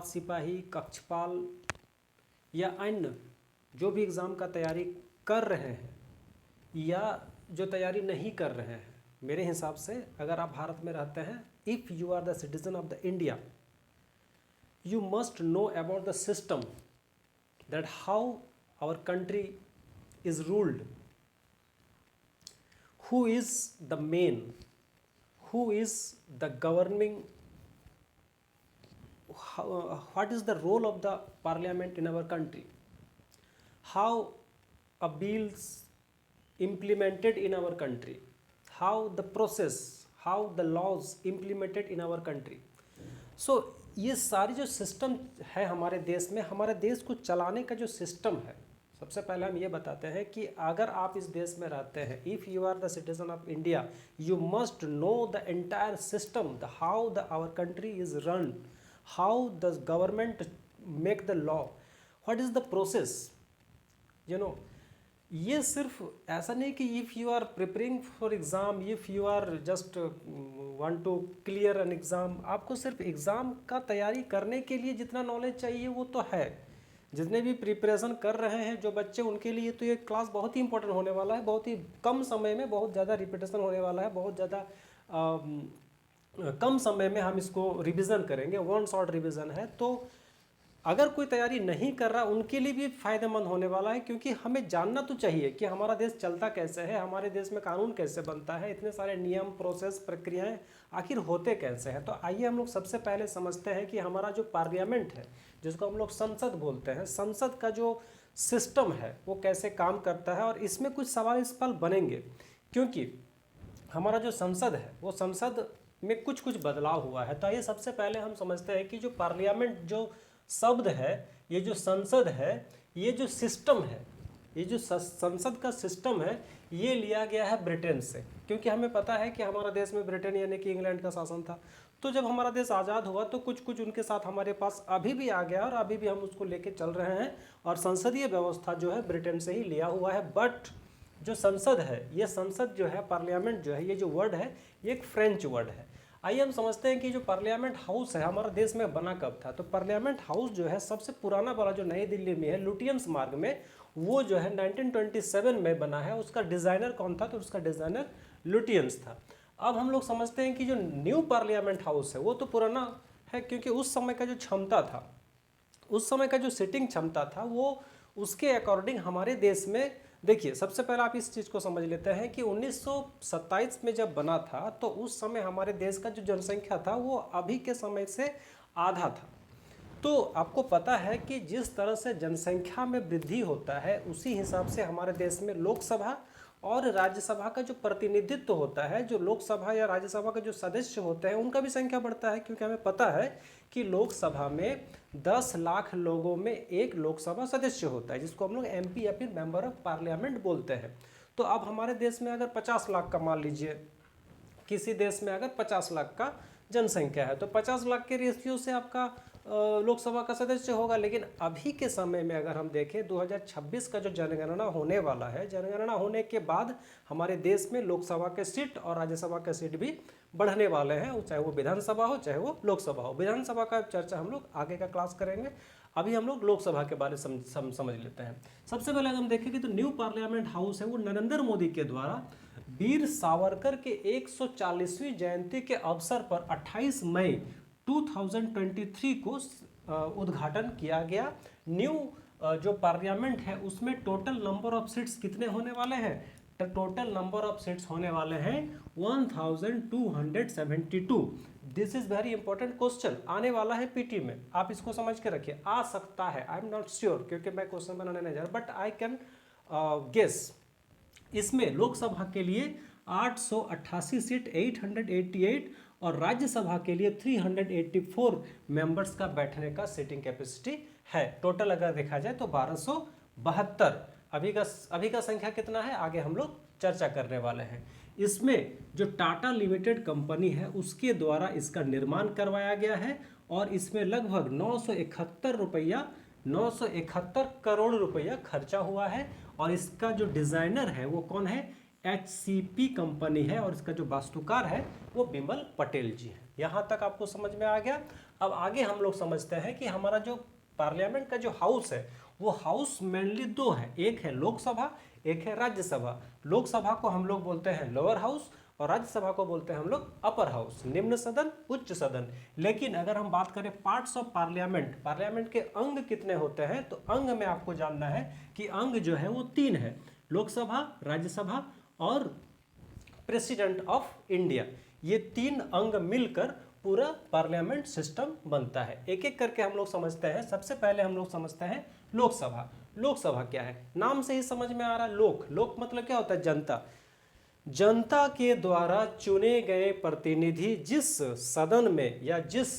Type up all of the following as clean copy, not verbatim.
सात सिपाही, कक्षपाल या अन्य जो भी एग्ज़ाम का तैयारी कर रहे हैं या जो तैयारी नहीं कर रहे हैं, मेरे हिसाब से अगर आप भारत में रहते हैं, if you are the citizen of the India, you must know about the system, that how our country is ruled, who is the main, who is the governing, what is the role of the parliament in our country, how a bills implemented in our country, how the process, how the laws implemented in our country. So ये सारी जो system है हमारे देश में, हमारे देश को चलाने का जो सिस्टम है, सबसे पहले हम ये बताते हैं कि अगर आप इस देश में रहते हैं, if you are the citizen of India, you must know the entire system, the how the our country is run, how the government make the law, what is the process, you know. ये सिर्फ ऐसा नहीं कि if you are preparing for exam, if you are just want to clear an exam, आपको सिर्फ exam का तैयारी करने के लिए जितना नॉलेज चाहिए वो तो है। जितने भी प्रिपरेशन कर रहे हैं जो बच्चे, उनके लिए तो ये क्लास बहुत ही इंपॉर्टेंट होने वाला है, बहुत ही कम समय में बहुत ज़्यादा रिपीटेशन होने वाला है, बहुत ज़्यादा कम समय में हम इसको रिविज़न करेंगे, वन शॉट रिविज़न है। तो अगर कोई तैयारी नहीं कर रहा उनके लिए भी फ़ायदेमंद होने वाला है, क्योंकि हमें जानना तो चाहिए कि हमारा देश चलता कैसे है, हमारे देश में कानून कैसे बनता है, इतने सारे नियम, प्रोसेस, प्रक्रियाएं आखिर होते कैसे हैं। तो आइए हम लोग सबसे पहले समझते हैं कि हमारा जो पार्लियामेंट है, जिसको हम लोग संसद बोलते हैं, संसद का जो सिस्टम है वो कैसे काम करता है। और इसमें कुछ सवाल इस पल बनेंगे, क्योंकि हमारा जो संसद है वो संसद में कुछ कुछ बदलाव हुआ है। तो आइए सबसे पहले हम समझते हैं कि जो पार्लियामेंट जो शब्द है, ये जो संसद है, ये जो सिस्टम है, ये जो संसद का सिस्टम है, ये लिया गया है ब्रिटेन से। क्योंकि हमें पता है कि हमारा देश में ब्रिटेन यानी कि इंग्लैंड का शासन था। तो जब हमारा देश आज़ाद हुआ तो कुछ कुछ उनके साथ हमारे पास अभी भी आ गया और अभी भी हम उसको लेके चल रहे हैं, और संसदीय व्यवस्था जो है ब्रिटेन से ही लिया हुआ है। बट जो संसद है, ये संसद जो है, पार्लियामेंट जो है, ये जो वर्ड है ये एक फ्रेंच वर्ड है। आइए हम समझते हैं कि जो पार्लियामेंट हाउस है हमारा देश में बना कब था। तो पार्लियामेंट हाउस जो है सबसे पुराना वाला जो नई दिल्ली में है, लुटियंस मार्ग में, वो जो है 1927 में बना है। उसका डिज़ाइनर कौन था? तो उसका डिज़ाइनर लुटियंस था। अब हम लोग समझते हैं कि जो न्यू पार्लियामेंट हाउस है वो तो पुराना है, क्योंकि उस समय का जो क्षमता था, उस समय का जो सिटिंग क्षमता था, वो उसके अकॉर्डिंग हमारे देश में, देखिए सबसे पहले आप इस चीज़ को समझ लेते हैं कि 1927 में जब बना था तो उस समय हमारे देश का जो जनसंख्या था वो अभी के समय से आधा था। तो आपको पता है कि जिस तरह से जनसंख्या में वृद्धि होता है उसी हिसाब से हमारे देश में लोकसभा और राज्यसभा का जो प्रतिनिधित्व होता है, जो लोकसभा या राज्यसभा के जो सदस्य होते हैं उनका भी संख्या बढ़ता है। क्योंकि हमें पता है कि लोकसभा में 10 लाख लोगों में एक लोकसभा सदस्य होता है, जिसको हम लोग MP या फिर मेंबर ऑफ पार्लियामेंट बोलते हैं। तो अब हमारे देश में अगर 50 लाख का, मान लीजिए किसी देश में अगर 50 लाख का जनसंख्या है तो 50 लाख के रेशियो से आपका लोकसभा का सदस्य होगा। लेकिन अभी के समय में अगर हम देखें 2026 का जो जनगणना होने वाला है, जनगणना होने के बाद हमारे देश में लोकसभा के सीट और राज्यसभा के सीट भी बढ़ने वाले हैं, चाहे वो विधानसभा हो चाहे वो लोकसभा हो। विधानसभा का चर्चा हम लोग आगे का क्लास करेंगे, अभी हम लोग लोकसभा के बारे में समझ लेते हैं। सबसे पहले अगर हम देखेंगे तो न्यू पार्लियामेंट हाउस है वो नरेंद्र मोदी के द्वारा वीर सावरकर के 140वीं जयंती के अवसर पर 28 मई 2023 को उद्घाटन किया गया। न्यू जो पार्लियामेंट है उसमें टोटल नंबर ऑफ सीट्स कितने होने वाले हैं? टोटल नंबर ऑफ सीट्स होने वाले हैं 1272। This is very important question, आने वाला है PT में, आप इसको समझ के रखिए। आ सकता है, आई एम नॉट श्योर क्योंकि मैं क्वेश्चन बनाने नहीं जा रहा, बट आई कैन गेस। इसमें लोकसभा के लिए 888 सीट 888 और राज्यसभा के लिए 384 मेंबर्स का बैठने का सीटिंग कैपेसिटी है। टोटल अगर देखा जाए तो 1272। अभी का संख्या कितना है आगे हम लोग चर्चा करने वाले हैं। इसमें जो टाटा लिमिटेड कंपनी है उसके द्वारा इसका निर्माण करवाया गया है और इसमें लगभग 971 करोड़ रुपया खर्चा हुआ है। और इसका जो डिज़ाइनर है वो कौन है? HCP कंपनी है और इसका जो वास्तुकार है वो बिमल पटेल जी है। यहाँ तक आपको समझ में आ गया। अब आगे हम लोग समझते हैं कि हमारा जो पार्लियामेंट का जो हाउस है वो हाउस मेनली दो है, एक है लोकसभा, एक है राज्यसभा। लोकसभा को हम लोग बोलते हैं लोअर हाउस और राज्यसभा को बोलते हैं हम लोग अपर हाउस, निम्न सदन, उच्च सदन। लेकिन अगर हम बात करें पार्ट्स ऑफ पार्लियामेंट, पार्लियामेंट के अंग कितने होते हैं, तो अंग में आपको जानना है कि अंग जो है वो 3 है, लोकसभा, राज्यसभा और प्रेसिडेंट ऑफ इंडिया। ये 3 अंग मिलकर पूरा पार्लियामेंट सिस्टम बनता है। एक एक करके हम लोग समझते हैं। सबसे पहले हम लोग समझते हैं लोकसभा। लोकसभा क्या है, नाम से ही समझ में आ रहा है, लोक, लोक मतलब क्या होता है, जनता। जनता के द्वारा चुने गए प्रतिनिधि जिस सदन में या जिस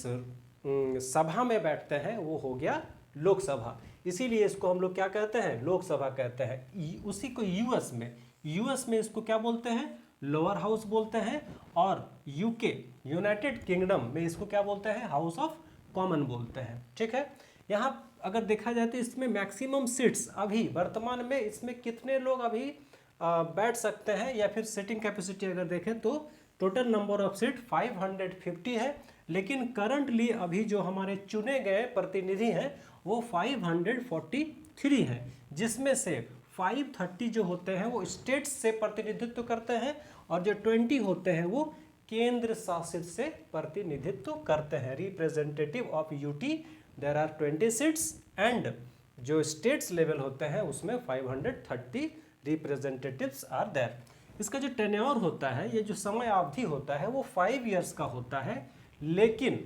सभा में बैठते हैं वो हो गया लोकसभा। इसीलिए इसको हम लोग क्या कहते हैं, लोकसभा कहते हैं। उसी को यूएस में इसको क्या बोलते हैं, लोअर हाउस बोलते हैं। और यूके, यूनाइटेड किंगडम में इसको क्या बोलते हैं, हाउस ऑफ कॉमन बोलते हैं। ठीक है, यहाँ अगर देखा जाए तो इसमें मैक्सिमम सीट्स अभी वर्तमान में इसमें कितने लोग अभी बैठ सकते हैं, या फिर सीटिंग कैपेसिटी अगर देखें तो टोटल नंबर ऑफ सीट 550 है। लेकिन करंटली अभी जो हमारे चुने गए प्रतिनिधि हैं वो 543 हैं, जिसमें से 530 जो होते हैं वो स्टेट्स से प्रतिनिधित्व करते हैं और जो 20 होते हैं वो केंद्र शासित से प्रतिनिधित्व करते हैं। Representative of UT there are 20 seats and जो स्टेट्स लेवल होते हैं उसमें 530 रिप्रेजेंटेटिव्स आर देयर। इसका जो टेन्योर होता है, ये जो समय अवधि होता है वो 5 इयर्स का होता है। लेकिन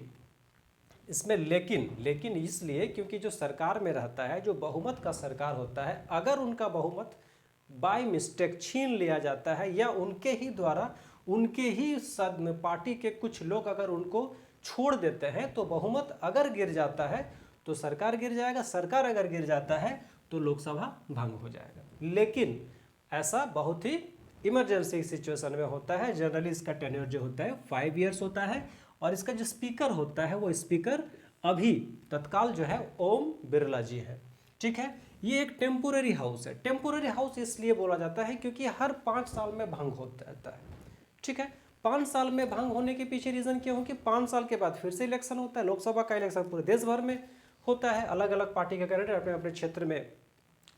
इसमें लेकिन इसलिए क्योंकि जो सरकार में रहता है, जो बहुमत का सरकार होता है, अगर उनका बहुमत बाय मिस्टेक छीन लिया जाता है या उनके ही द्वारा उनके ही पार्टी के कुछ लोग अगर उनको छोड़ देते हैं तो बहुमत अगर गिर जाता है तो सरकार गिर जाएगा, सरकार अगर गिर जाता है तो लोकसभा भंग हो जाएगा। लेकिन ऐसा बहुत ही इमरजेंसी सिचुएशन में होता है। जनरली इसका टेन्योर जो होता है 5 इयर्स होता है। और इसका जो स्पीकर होता है वो स्पीकर अभी तत्काल जो है ओम बिरला जी है। ठीक है, ये एक टेम्पोररी हाउस है। टेम्पोररी हाउस इसलिए बोला जाता है क्योंकि हर 5 साल में भंग होता रहता है। ठीक है, 5 साल में भंग होने के पीछे रीजन क्या हो कि 5 साल के बाद फिर से इलेक्शन होता है। लोकसभा का इलेक्शन पूरे देश भर में होता है, अलग अलग पार्टी के कैंडिडेट अपने अपने क्षेत्र में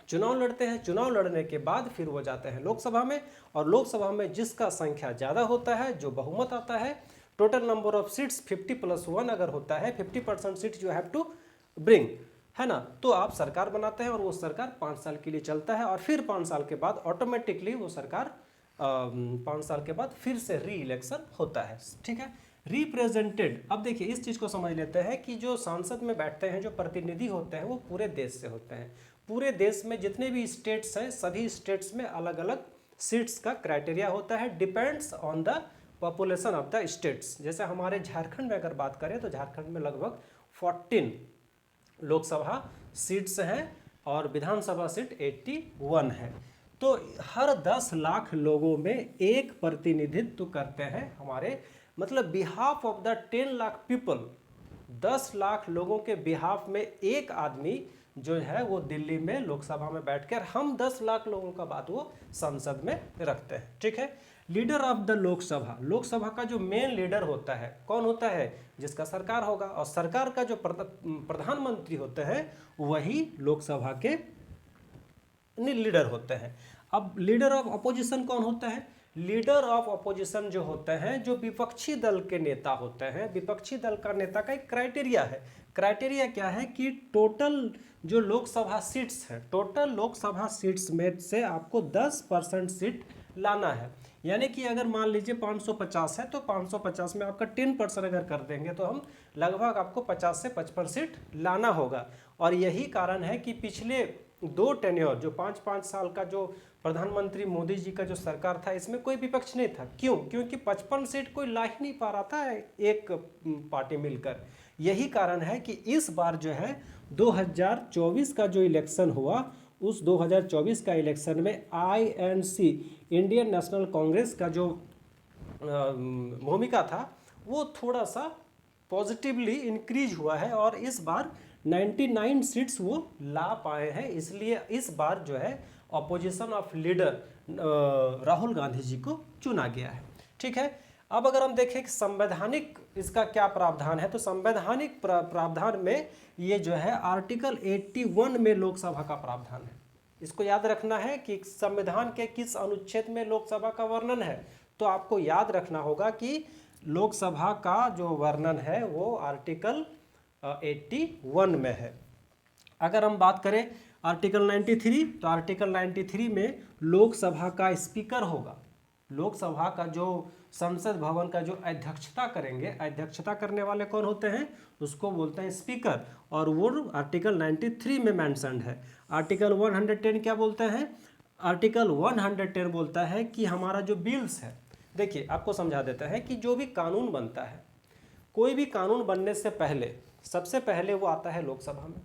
चुनाव लड़ते हैं। चुनाव लड़ने के बाद फिर वो जाते हैं लोकसभा में, और लोकसभा में जिसका संख्या ज़्यादा होता है, जो बहुमत आता है, टोटल नंबर ऑफ सीट्स 50+1 अगर होता है, 50% seats you have to bring, है ना, तो आप सरकार बनाते हैं और वो सरकार 5 साल के लिए चलता है। और फिर 5 साल के बाद ऑटोमेटिकली वो सरकार 5 साल के बाद फिर से री इलेक्शन होता है। ठीक है, रिप्रेजेंटेड। अब देखिए इस चीज़ को समझ लेते हैं कि जो सांसद में बैठते हैं, जो प्रतिनिधि होते हैं, वो पूरे देश से होते हैं। पूरे देश में जितने भी स्टेट्स हैं, सभी स्टेट्स में अलग अलग सीट्स का क्राइटेरिया होता है, depends on the population of the states. जैसे हमारे झारखंड में अगर बात करें तो झारखंड में लगभग 14 लोकसभा सीट्स हैं और विधानसभा सीट 81 है। तो हर 10 लाख लोगों में एक प्रतिनिधित्व करते हैं हमारे, मतलब behalf of the 10 lakh people, 10 lakh लोगों के बिहाफ में एक आदमी जो है वो दिल्ली में लोकसभा में बैठकर हम 10 लाख लोगों का बात वो संसद में रखते हैं। ठीक है, leader of the Lok Sabha, Lok Sabha का जो मेन लीडर होता है कौन होता है, जिसका सरकार होगा, और सरकार का जो प्रधानमंत्री होते हैं वही लोकसभा के लीडर होते हैं। अब लीडर ऑफ अपोजिशन कौन होता है, लीडर ऑफ अपोजिशन जो होते हैं, जो विपक्षी दल के नेता होते हैं। विपक्षी दल का नेता का एक क्राइटेरिया है। क्राइटेरिया क्या है कि टोटल जो लोकसभा सीट्स हैं, टोटल लोकसभा सीट्स में से आपको 10% सीट लाना है। यानी कि अगर मान लीजिए 550 है तो 550 में आपका 10% अगर कर देंगे तो हम लगभग आपको 50 से 55 सीट लाना होगा। और यही कारण है कि पिछले 2 टेन्योर जो 5-5 साल का जो प्रधानमंत्री मोदी जी का जो सरकार था, इसमें कोई विपक्ष नहीं था। क्यों? क्योंकि 55 सीट कोई ला ही नहीं पा रहा था एक पार्टी मिलकर। यही कारण है कि इस बार जो है 2024 का जो इलेक्शन हुआ, उस 2024 का इलेक्शन में INC, इंडियन नेशनल कांग्रेस का जो भूमिका था वो थोड़ा सा पॉजिटिवली इंक्रीज हुआ है और इस बार 99 सीट्स वो ला पाए हैं। इसलिए इस बार जो है opposition of leader Rahul Gandhi ji को चुना गया है। ठीक है, अब अगर हम देखें कि संवैधानिक इसका क्या प्रावधान है, तो संवैधानिक प्रावधान में ये जो है आर्टिकल 81 में लोकसभा का प्रावधान है। इसको याद रखना है कि संविधान के किस अनुच्छेद में लोकसभा का वर्णन है, तो आपको याद रखना होगा कि लोकसभा का जो वर्णन है वो आर्टिकल 81 में है। अगर हम बात करें आर्टिकल 93, तो आर्टिकल 93 में लोकसभा का स्पीकर होगा। लोकसभा का जो संसद भवन का जो अध्यक्षता करेंगे, अध्यक्षता करने वाले कौन होते हैं, उसको बोलते हैं स्पीकर, और वो आर्टिकल 93 में मेंशन्ड है। आर्टिकल 110 क्या बोलते हैं, आर्टिकल 110 बोलता है कि हमारा जो बिल्स है, देखिए आपको समझा देता है कि जो भी कानून बनता है, कोई भी कानून बनने से पहले सबसे पहले वो आता है लोकसभा में।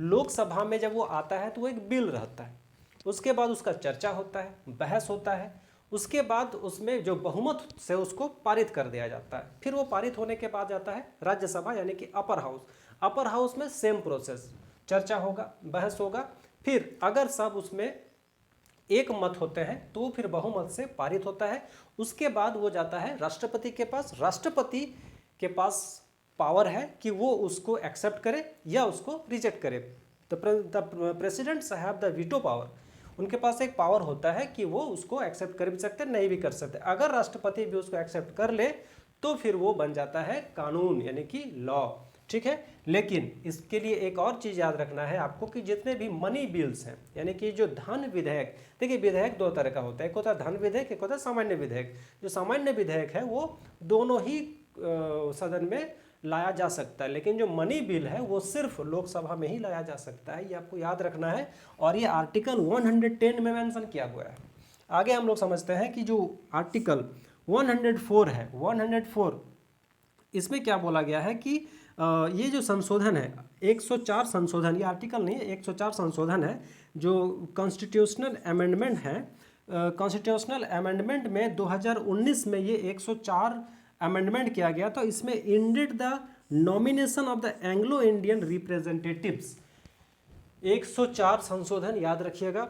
लोकसभा में जब वो आता है तो वो एक बिल रहता है, उसके बाद उसका चर्चा होता है, बहस होता है, उसके बाद उसमें जो बहुमत से उसको पारित कर दिया जाता है। फिर वो पारित होने के बाद जाता है राज्यसभा यानी कि अपर हाउस। अपर हाउस में सेम प्रोसेस, चर्चा होगा, बहस होगा, फिर अगर सब उसमें एक मत होते हैं तो फिर बहुमत से पारित होता है। उसके बाद वो जाता है राष्ट्रपति के पास। राष्ट्रपति के पास पावर है कि वो उसको एक्सेप्ट करे या उसको रिजेक्ट करे। The presidents have the veto power. उनके पास एक पावर होता है कि वो उसको एक्सेप्ट कर भी सकते, नहीं भी कर सकते। अगर राष्ट्रपति भी उसको एक्सेप्ट कर ले तो फिर वो बन जाता है कानून यानी कि लॉ, ठीक है। लेकिन इसके लिए एक और चीज़ याद रखना है आपको कि जितने भी मनी बिल्स हैं यानी कि जो धन विधेयक, देखिए विधेयक दो तरह का होता है, एक होता है धन विधेयक, एक होता है सामान्य विधेयक। जो सामान्य विधेयक है वो दोनों ही सदन में लाया जा सकता है, लेकिन जो मनी बिल है वो सिर्फ लोकसभा में ही लाया जा सकता है, ये आपको याद रखना है। और ये आर्टिकल 110 में मेंशन किया हुआ है। आगे हम लोग समझते हैं कि जो आर्टिकल 104 है, 104 इसमें क्या बोला गया है कि ये जो संशोधन है 104 संशोधन, ये आर्टिकल नहीं है, 104 संशोधन है जो कॉन्स्टिट्यूशनल अमेंडमेंट है। कॉन्स्टिट्यूशनल अमेंडमेंट में 2019 में ये 104 अमेंडमेंट किया गया। तो इसमें ended the nomination of the Anglo Indian representatives. 104 संशोधन याद रखिएगा,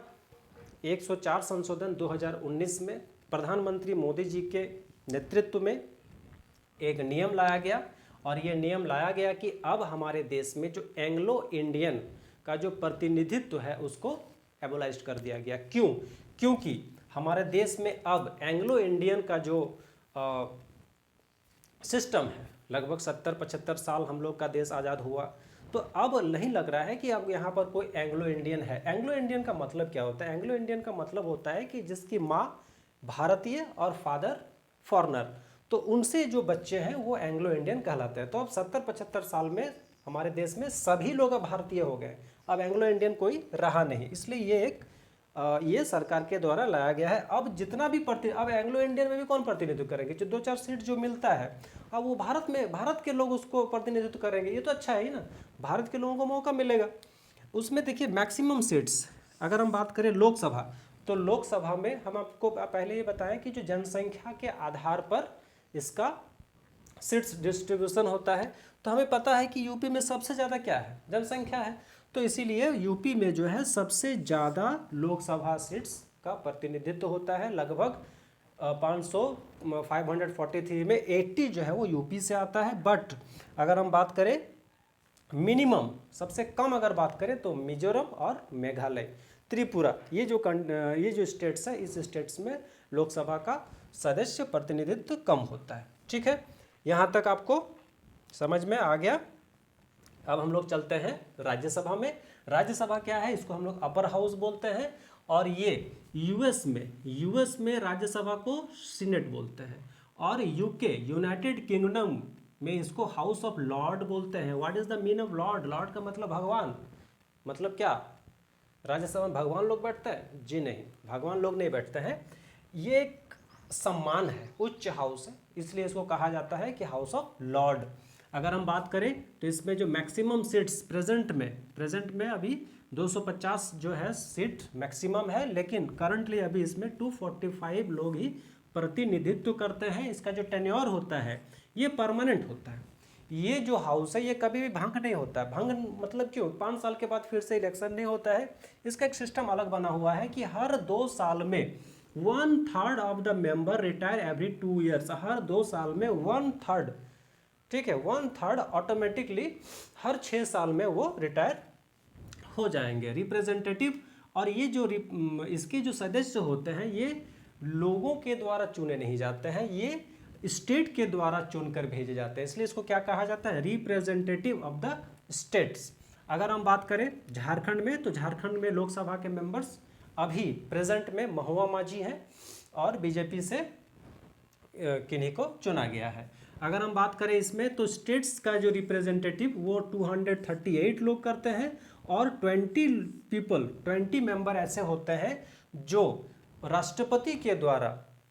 104 संशोधन 2019 में प्रधानमंत्री मोदी जी के नेतृत्व में एक नियम लाया गया। और ये नियम लाया गया कि अब हमारे देश में जो एंग्लो इंडियन का जो प्रतिनिधित्व है उसको एबोलाइज कर दिया गया। क्यों? क्योंकि हमारे देश में अब एंग्लो इंडियन का जो सिस्टम है, लगभग 70-75 साल हम लोग का देश आज़ाद हुआ, तो अब नहीं लग रहा है कि अब यहाँ पर कोई एंग्लो इंडियन है। एंग्लो इंडियन का मतलब क्या होता है? एंग्लो इंडियन का मतलब होता है कि जिसकी माँ भारतीय और फादर फॉरेनर, तो उनसे जो बच्चे हैं वो एंग्लो इंडियन कहलाते हैं। तो अब 70-75 साल में हमारे देश में सभी लोग अब भारतीय हो गए, अब एंग्लो इंडियन कोई रहा नहीं, इसलिए ये सरकार के द्वारा लाया गया है। अब जितना भी अब एंग्लो इंडियन में भी कौन प्रतिनिधित्व करेंगे? जो 2-4 सीट जो मिलता है अब वो भारत के लोग उसको प्रतिनिधित्व करेंगे, ये तो अच्छा है ही ना, भारत के लोगों को मौका मिलेगा उसमें। देखिए मैक्सिमम सीट्स अगर हम बात करें लोकसभा, तो लोकसभा में हम आपको पहले ये बताएं कि जो जनसंख्या के आधार पर इसका सीट्स डिस्ट्रीब्यूशन होता है। तो हमें पता है कि यूपी में सबसे ज़्यादा क्या है? जनसंख्या है, तो इसीलिए यूपी में जो है सबसे ज़्यादा लोकसभा सीट्स का प्रतिनिधित्व होता है। लगभग 543 में 80 जो है वो यूपी से आता है। बट अगर हम बात करें मिनिमम, सबसे कम अगर बात करें तो मिजोरम और मेघालय, त्रिपुरा, ये जो स्टेट्स है, इस स्टेट्स में लोकसभा का सदस्य प्रतिनिधित्व कम होता है। ठीक है, यहाँ तक आपको समझ में आ गया। अब हम लोग चलते हैं राज्यसभा में। राज्यसभा क्या है? इसको हम लोग अपर हाउस बोलते हैं। और ये यूएस में राज्यसभा को सीनेट बोलते हैं। और यूके यूनाइटेड किंगडम में इसको हाउस ऑफ लॉर्ड बोलते हैं। What is the mean of Lord? Lord का मतलब भगवान। मतलब क्या राज्यसभा में भगवान लोग बैठते हैं? जी नहीं, भगवान लोग नहीं बैठते हैं। ये एक सम्मान है, उच्च हाउस है, इसलिए इसको कहा जाता है कि हाउस ऑफ लॉर्ड। अगर हम बात करें तो इसमें जो मैक्सिमम सीट्स प्रेजेंट में अभी 250 जो है सीट मैक्सिमम है, लेकिन करंटली अभी इसमें 245 लोग ही प्रतिनिधित्व करते हैं। इसका जो टेन्योर होता है ये परमानेंट होता है। ये जो हाउस है ये कभी भी भंग नहीं होता है। भंग मतलब क्यों? 5 साल के बाद फिर से इलेक्शन नहीं होता है। इसका एक सिस्टम अलग बना हुआ है कि हर 2 साल में 1/3 of the member retire every 2 years, हर 2 साल में 1/3, ठीक है, 1/3 ऑटोमेटिकली हर 6 साल में वो रिटायर हो जाएंगे। रिप्रेजेंटेटिव, और ये जो इसके जो सदस्य होते हैं ये लोगों के द्वारा चुने नहीं जाते हैं, ये स्टेट के द्वारा चुनकर भेजे जाते हैं, इसलिए इसको क्या कहा जाता है, रिप्रेजेंटेटिव ऑफ द स्टेट्स। अगर हम बात करें झारखंड में, तो झारखंड में लोकसभा के मेंबर्स अभी प्रेजेंट में महुआ माझी हैं और बीजेपी से किन्हीं को चुना गया है। अगर हम बात करें इसमें, तो स्टेट्स का जो रिप्रेजेंटेटिव वो 238 लोग करते हैं, और 20 मेंबर ऐसे होते हैं जो राष्ट्रपति के द्वारा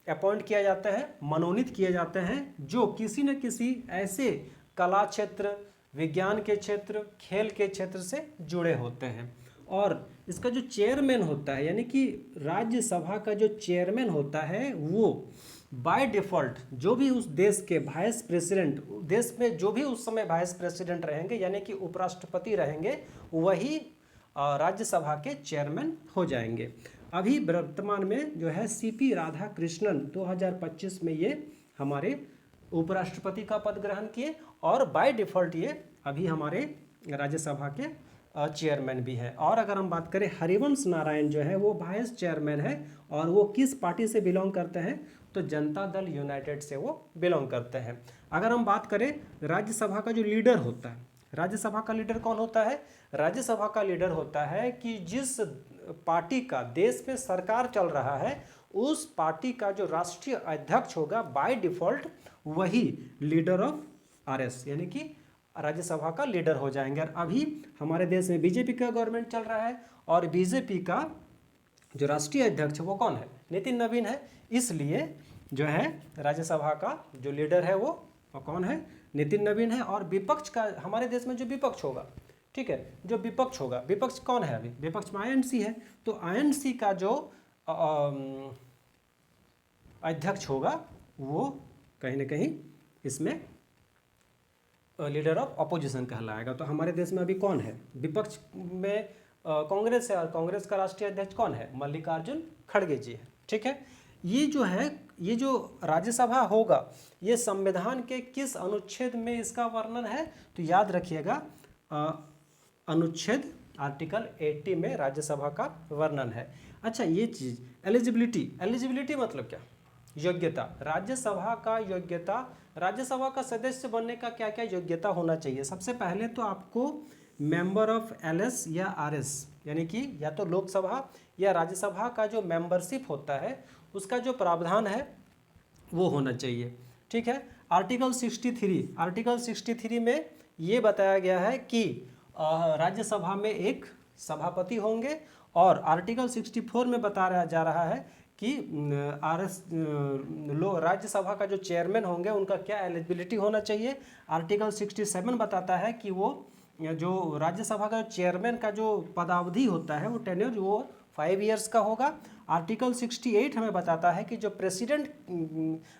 अपॉइंट किया जाता है, मनोनीत किए जाते हैं, जो किसी न किसी ऐसे कला क्षेत्र, विज्ञान के क्षेत्र, खेल के क्षेत्र से जुड़े होते हैं। और इसका जो चेयरमैन होता है, यानी कि राज्यसभा का जो चेयरमैन होता है, वो बाय डिफ़ॉल्ट जो भी उस देश के वाइस प्रेसिडेंट, देश में जो भी उस समय वाइस प्रेसिडेंट रहेंगे, यानी कि उपराष्ट्रपति रहेंगे, वही राज्यसभा के चेयरमैन हो जाएंगे। अभी वर्तमान में जो है सीपी राधाकृष्णन 2025 में ये हमारे उपराष्ट्रपति का पद ग्रहण किए, और बाय डिफ़ॉल्ट ये अभी हमारे राज्यसभा के चेयरमैन भी है। और अगर हम बात करें, हरिवंश नारायण जो है वो वाइस चेयरमैन है, और वो किस पार्टी से बिलोंग करते हैं, तो जनता दल यूनाइटेड से वो बिलोंग करते हैं। अगर हम बात करें राज्यसभा का जो लीडर होता है, राज्यसभा का लीडर कौन होता है, राज्यसभा का लीडर होता है कि जिस पार्टी का देश में सरकार चल रहा है, उस पार्टी का जो राष्ट्रीय अध्यक्ष होगा, बाय डिफ़ॉल्ट वही लीडर ऑफ आरएस, यानी कि राज्यसभा का लीडर हो जाएंगे। और अभी हमारे देश में बीजेपी का गवर्नमेंट चल रहा है, और बीजेपी का जो राष्ट्रीय अध्यक्ष वो कौन है, नितिन नवीन है, इसलिए जो है राज्यसभा का जो लीडर है वो कौन है, नितिन नवीन है। और विपक्ष का, हमारे देश में जो विपक्ष होगा, ठीक है, जो विपक्ष होगा, विपक्ष कौन है, अभी विपक्ष में आईएनसी है, तो आईएनसी का जो अध्यक्ष होगा वो कहीं ना कहीं इसमें लीडर ऑफ अपोजिशन कहलाएगा। तो हमारे देश में अभी कौन है, विपक्ष में कांग्रेस है, और कांग्रेस का राष्ट्रीय अध्यक्ष कौन है, मल्लिकार्जुन खड़गे जी है, ठीक है। ये जो है, ये जो राज्यसभा होगा, ये संविधान के किस अनुच्छेद में इसका वर्णन है, तो याद रखिएगा अनुच्छेद आर्टिकल 80 में राज्यसभा का वर्णन है। अच्छा, ये चीज़ एलिजिबिलिटी, एलिजिबिलिटी मतलब क्या, योग्यता, राज्यसभा का योग्यता, राज्यसभा का सदस्य बनने का क्या क्या योग्यता होना चाहिए। सबसे पहले तो आपको मेंबर ऑफ एलएस या आरएस, यानी कि या तो लोकसभा या राज्यसभा का जो मेंबरशिप होता है उसका जो प्रावधान है वो होना चाहिए, ठीक है। आर्टिकल 63 में ये बताया गया है कि राज्यसभा में एक सभापति होंगे, और आर्टिकल 64 में बताया जा रहा है कि राज्यसभा का जो चेयरमैन होंगे उनका क्या एलिजिबिलिटी होना चाहिए। आर्टिकल 67 बताता है कि वो जो राज्यसभा का चेयरमैन का जो पदावधि होता है वो टेन्योर वो 5 ईयर्स का होगा। आर्टिकल 68 हमें बताता है कि जो प्रेसिडेंट,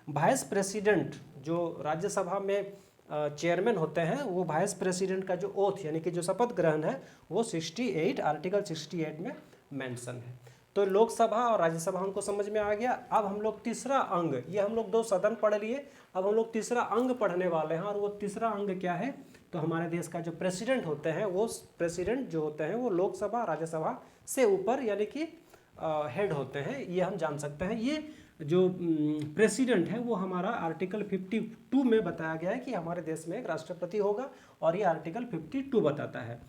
वाइस प्रेसिडेंट जो राज्यसभा में चेयरमैन होते हैं, वो वाइस प्रेसिडेंट का जो ओथ यानी कि जो शपथ ग्रहण है वो 68 आर्टिकल 68 में मेंशन है। तो लोकसभा और राज्यसभा हमको समझ में आ गया। अब हम लोग तीसरा अंग, ये हम लोग 2 सदन पढ़ लिए, अब हम लोग तीसरा अंग पढ़ने वाले हैं, और वो तीसरा अंग क्या है, तो हमारे देश का जो प्रेसिडेंट होते हैं, वो प्रेसिडेंट जो होते हैं वो लोकसभा राज्यसभा से ऊपर यानी कि हेड होते हैं, ये हम जान सकते हैं। ये जो प्रेसिडेंट है वो हमारा आर्टिकल 52 में बताया गया है कि हमारे देश में एक राष्ट्रपति होगा, और ये आर्टिकल 52 बताता है।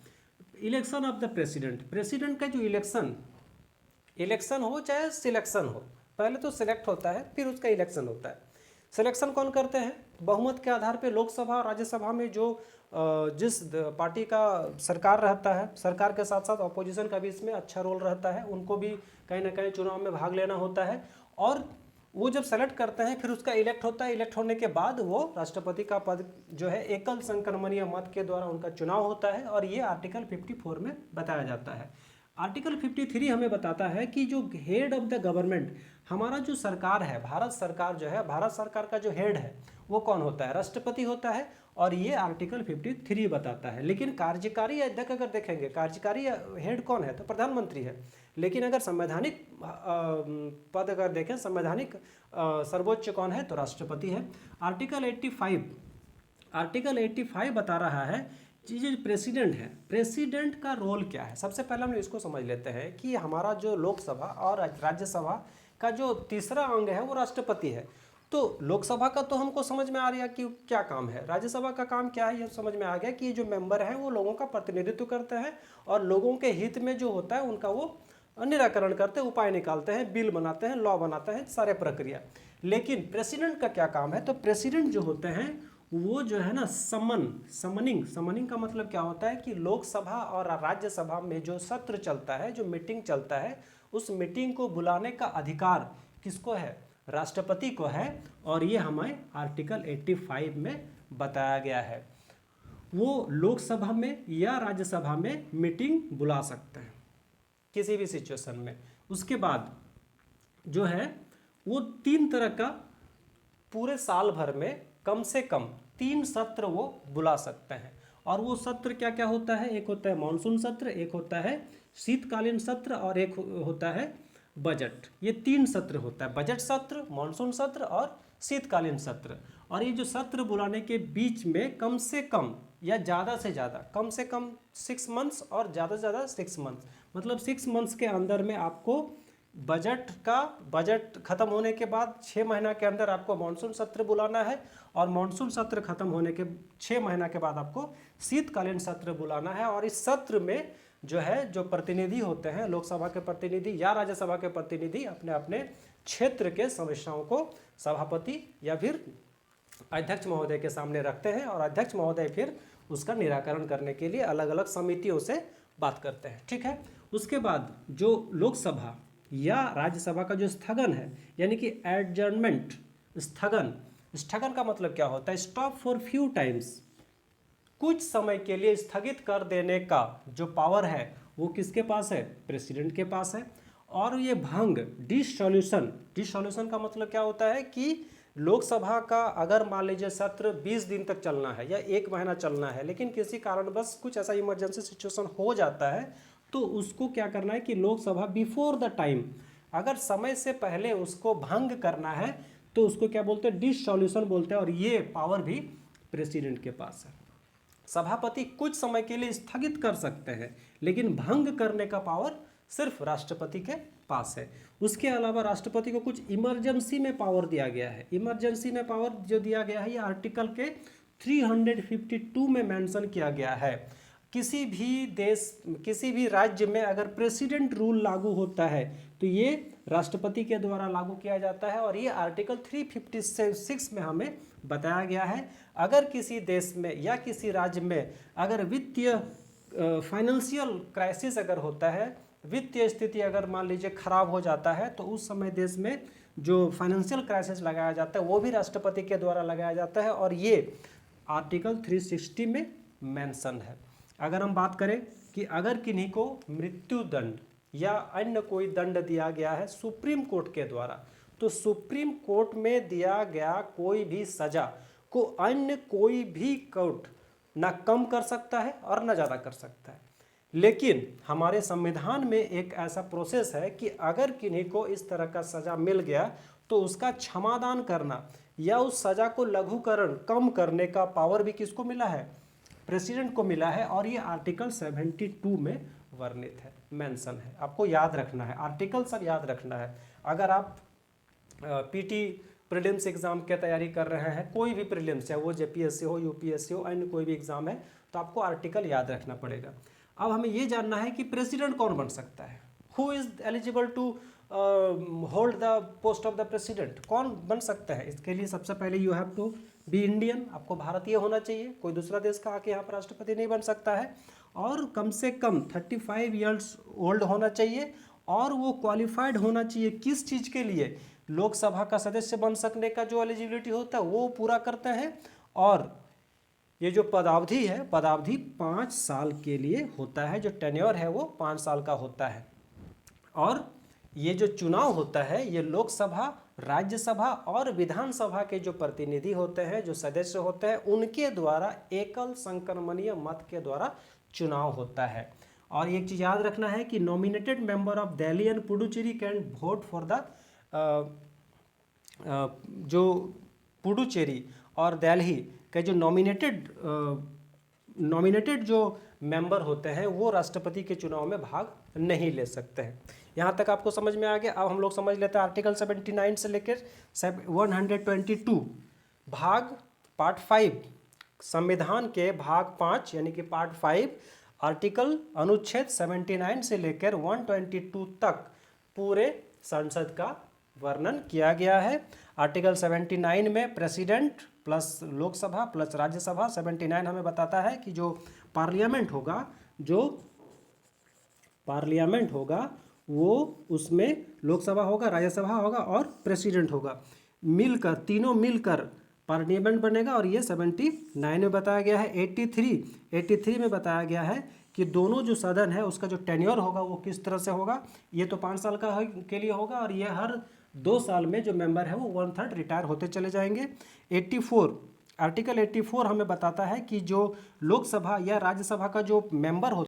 Election of the president, president का जो इलेक्शन हो चाहे सिलेक्शन हो, पहले तो सिलेक्ट होता है फिर उसका इलेक्शन होता है। सिलेक्शन कौन करते हैं, बहुमत के आधार पे लोकसभा और राज्यसभा में जो जिस पार्टी का सरकार रहता है, सरकार के साथ साथ अपोजिशन का भी इसमें अच्छा रोल रहता है, उनको भी कहीं ना कहीं चुनाव में भाग लेना होता है, और वो जब सेलेक्ट करते हैं फिर उसका इलेक्ट होता है। इलेक्ट होने के बाद वो राष्ट्रपति का पद जो है एकल संक्रमणीय मत के द्वारा उनका चुनाव होता है, और ये आर्टिकल 54 में बताया जाता है। आर्टिकल 53 हमें बताता है कि जो हेड ऑफ द गवर्नमेंट, हमारा जो सरकार है, भारत सरकार जो है, भारत सरकार का जो हेड है वो कौन होता है, राष्ट्रपति होता है, और ये आर्टिकल 53 बताता है। लेकिन कार्यकारी अध्यक्ष अगर देखेंगे, कार्यकारी हेड कौन है, तो प्रधानमंत्री है। लेकिन अगर संवैधानिक पद अगर देखें, संवैधानिक सर्वोच्च कौन है, तो राष्ट्रपति है। आर्टिकल 85 बता रहा है कि जो प्रेसिडेंट है, प्रेसिडेंट का रोल क्या है। सबसे पहले हम इसको समझ लेते हैं कि हमारा जो लोकसभा और राज्यसभा का जो तीसरा अंग है वो राष्ट्रपति है। तो लोकसभा का तो हमको समझ में आ रहा है कि क्या काम है, राज्यसभा का काम क्या है ये समझ में आ गया कि ये जो मेंबर हैं वो लोगों का प्रतिनिधित्व करते हैं और लोगों के हित में जो होता है उनका वो निराकरण करते हैं, उपाय निकालते हैं, बिल बनाते हैं, लॉ बनाते हैं, सारे प्रक्रिया। लेकिन प्रेसिडेंट का क्या काम है, तो प्रेसिडेंट जो होते हैं वो जो है ना समनिंग का मतलब क्या होता है कि लोकसभा और राज्यसभा में जो सत्र चलता है, जो मीटिंग चलता है, उस मीटिंग को बुलाने का अधिकार किसको है, राष्ट्रपति को है। और ये हमें आर्टिकल 85 में बताया गया है। वो लोकसभा में या राज्यसभा में मीटिंग बुला सकते हैं किसी भी सिचुएशन में। उसके बाद जो है वो 3 तरह का पूरे साल भर में कम से कम 3 सत्र वो बुला सकते हैं। और वो सत्र क्या क्या होता है, एक होता है मानसून सत्र, एक होता है शीतकालीन सत्र और एक होता है बजट। ये 3 सत्र होता है, बजट सत्र, मानसून सत्र और शीतकालीन सत्र। और ये जो सत्र बुलाने के बीच में कम से कम या ज़्यादा से ज़्यादा, कम से कम 6 मंथ्स और ज़्यादा से ज़्यादा 6 मंथ्स, मतलब 6 मंथ्स के अंदर में आपको बजट खत्म होने के बाद 6 महीना के अंदर आपको मानसून सत्र बुलाना है और मानसून सत्र खत्म होने के 6 महीना के बाद आपको शीतकालीन सत्र बुलाना है। और इस सत्र में जो है जो प्रतिनिधि होते हैं, लोकसभा के प्रतिनिधि या राज्यसभा के प्रतिनिधि अपने अपने क्षेत्र के समस्याओं को सभापति या फिर अध्यक्ष महोदय के सामने रखते हैं और अध्यक्ष महोदय फिर उसका निराकरण करने के लिए अलग अलग समितियों से बात करते हैं। ठीक है। उसके बाद जो लोकसभा या राज्यसभा का जो स्थगन है, यानी कि एडजर्नमेंट, स्थगन का मतलब क्या होता है, स्टॉप फॉर फ्यू टाइम्स, कुछ समय के लिए स्थगित कर देने का जो पावर है वो किसके पास है, प्रेसिडेंट के पास है। और ये भंग, डिसॉल्यूशन का मतलब क्या होता है कि लोकसभा का अगर मान लीजिए सत्र 20 दिन तक चलना है या 1 महीना चलना है, लेकिन किसी कारणवश कुछ ऐसा इमरजेंसी सिचुएशन हो जाता है, तो उसको क्या करना है कि लोकसभा बिफोर द टाइम, अगर समय से पहले उसको भंग करना है तो उसको क्या बोलते हैं, डिसॉल्यूशन बोलते हैं। और ये पावर भी प्रेसिडेंट के पास है। सभापति कुछ समय के लिए स्थगित कर सकते हैं, लेकिन भंग करने का पावर सिर्फ राष्ट्रपति के पास है। उसके अलावा राष्ट्रपति को कुछ इमरजेंसी में पावर दिया गया है। इमरजेंसी में पावर जो दिया गया है ये आर्टिकल के 352 में मेंशन किया गया है। किसी भी देश, किसी भी राज्य में अगर प्रेसिडेंट रूल लागू होता है तो ये राष्ट्रपति के द्वारा लागू किया जाता है। और ये आर्टिकल 356 में हमें बताया गया है। अगर किसी देश में या किसी राज्य में अगर वित्तीय फाइनेंशियल क्राइसिस अगर होता है, वित्तीय स्थिति अगर मान लीजिए खराब हो जाता है, तो उस समय देश में जो फाइनेंशियल क्राइसिस लगाया जाता है वो भी राष्ट्रपति के द्वारा लगाया जाता है। और ये आर्टिकल 360 में मेंशन है। अगर हम बात करें कि अगर किन्हीं को मृत्यु दंड या अन्य कोई दंड दिया गया है सुप्रीम कोर्ट के द्वारा, तो सुप्रीम कोर्ट में दिया गया कोई भी सजा को अन्य कोई भी कोर्ट ना कम कर सकता है और ना ज़्यादा कर सकता है। लेकिन हमारे संविधान में एक ऐसा प्रोसेस है कि अगर किन्हीं को इस तरह का सजा मिल गया तो उसका क्षमादान करना या उस सजा को लघुकरण, कम करने का पावर भी किसको मिला है, प्रेसिडेंट को मिला है। और ये आर्टिकल 72 में वर्णित है, मेंशन है। आपको याद रखना है, आर्टिकल सब याद रखना है। अगर आप पीटी प्रीलिम्स एग्जाम की तैयारी कर रहे हैं, कोई भी प्रीलिम्स, चाहे वो जेपीएससी हो, यूपीएससी हो, अन्य कोई भी एग्जाम है, तो आपको आर्टिकल याद रखना पड़ेगा। अब हमें ये जानना है कि प्रेसिडेंट कौन बन सकता है, who is eligible to hold the post of the president, कौन बन सकता है। इसके लिए सबसे पहले you have to be Indian, आपको भारतीय होना चाहिए, कोई दूसरा देश का आके यहाँ पर राष्ट्रपति नहीं बन सकता है। और कम से कम 35 ईयर्स ओल्ड होना चाहिए और वो क्वालिफाइड होना चाहिए किस चीज़ के लिए, लोकसभा का सदस्य बन सकने का जो एलिजिबिलिटी होता है वो पूरा करते हैं। और ये जो पदावधि है, पदावधि 5 साल के लिए होता है, जो टेन्योर है वो 5 साल का होता है। और ये जो चुनाव होता है ये लोकसभा, राज्यसभा और विधानसभा के जो प्रतिनिधि होते हैं, जो सदस्य होते हैं, उनके द्वारा एकल संक्रमणीय मत के द्वारा चुनाव होता है। और एक चीज़ याद रखना है कि nominated member of Delhi and Puducherry can vote for the जो पुडुचेरी और दिल्ली के जो नॉमिनेटेड जो मेंबर होते हैं वो राष्ट्रपति के चुनाव में भाग नहीं ले सकते हैं। यहाँ तक आपको समझ में आ गया। अब हम लोग समझ लेते हैं आर्टिकल 79 से लेकर 122 भाग पार्ट 5 संविधान के भाग 5 यानी कि पार्ट 5 आर्टिकल अनुच्छेद 79 से लेकर 122 तक पूरे संसद का वर्णन किया गया है। आर्टिकल 79 में president plus Lok Sabha plus Rajya Sabha, 79 हमें बताता है कि जो पार्लियामेंट होगा वो उसमें लोकसभा होगा, राज्यसभा होगा और प्रेसिडेंट होगा, तीनों मिलकर पार्लियामेंट बनेगा। और ये 79 में बताया गया है। 83 में बताया गया है कि दोनों जो सदन है उसका जो टेन्योर होगा वो किस तरह से होगा। ये तो 5 साल के लिए होगा और ये हर 2 साल में जो मेंबर है वो 1/3 रिटायर होते चले जाएंगे। आर्टिकल 84 हमें बताता है कि जो लोकसभा या राज्यसभा का जो मेंबर होता